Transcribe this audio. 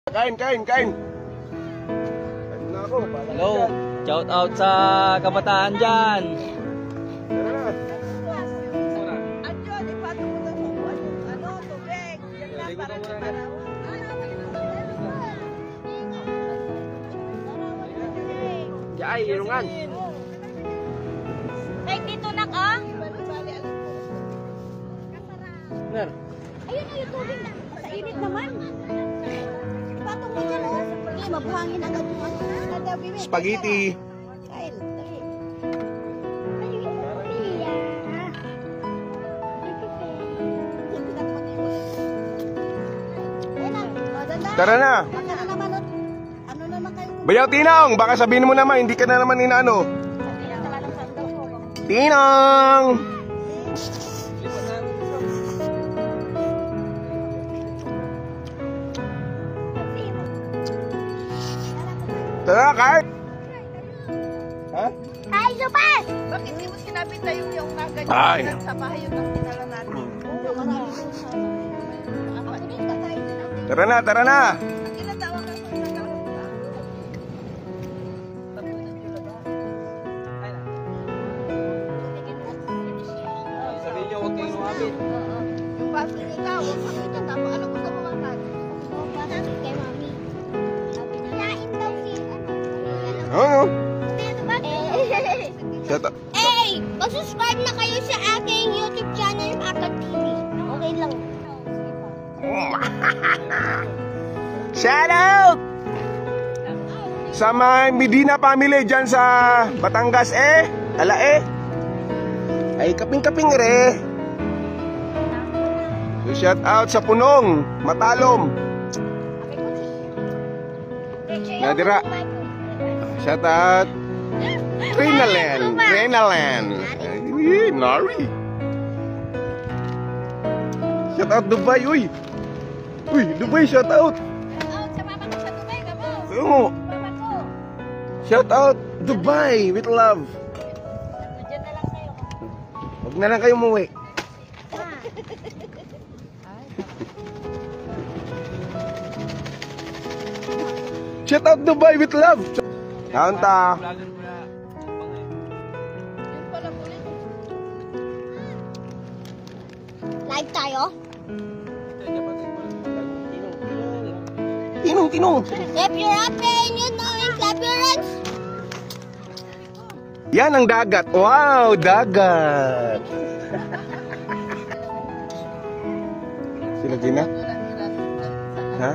Kain. Kain na ako. Hello. Shout out sa kabataan dyan. Ay, irungan. Ay, dito na ka? Ner. Ayun na yung tubig na. Sa init naman. Patong mo dyan, oh. Hindi, mabuhangin agad yung ano. Spaghetti. Kain, dali. Tara na. Ano naman kayo? Bayaw Tinong, baka sabihin mo naman, hindi ka na naman inaano. Tinong! Tara, kain! Ha? Ay, Supas! Bakit hindi mo sinabi tayo yung Ay. naganyan sa bahay yung pinala natin? Tara na, tara na! Kinatawa ka sa nagkaroon ka. Sabihin nyo, huwag kayong lumapit. Yung baso niyo ka, huwag kang ito. Tapos ano gusto mo makan? Sabi kay Mami. Sabi niya, kain daw si Ano? Hey! Mag-subscribe na kayo sa aking YouTube channel, Akad TV. Okay lang. Shout out! Sa mga Medina family dyan sa Batangas Alae. Ay kaping-kaping re. So shout out sa Punong, Matalom. Nadira. Shout out Trinaland. Ay, Nari. Shout out Dubai, uy. Uy, Dubai, shout out. Sa mama ko sa Dubai, ka mo? Oo. Mama ko. Shout out Dubai with love. Diyan na lang kayo. Huwag na lang kayo umuwi. Shout out Dubai with love. Kaunta. Yun pala po rin. Live tayo? Tinong. Clap your hands, you know, and clap your hands. Yan ang dagat. Wow, dagat. Sila Gina? Ha?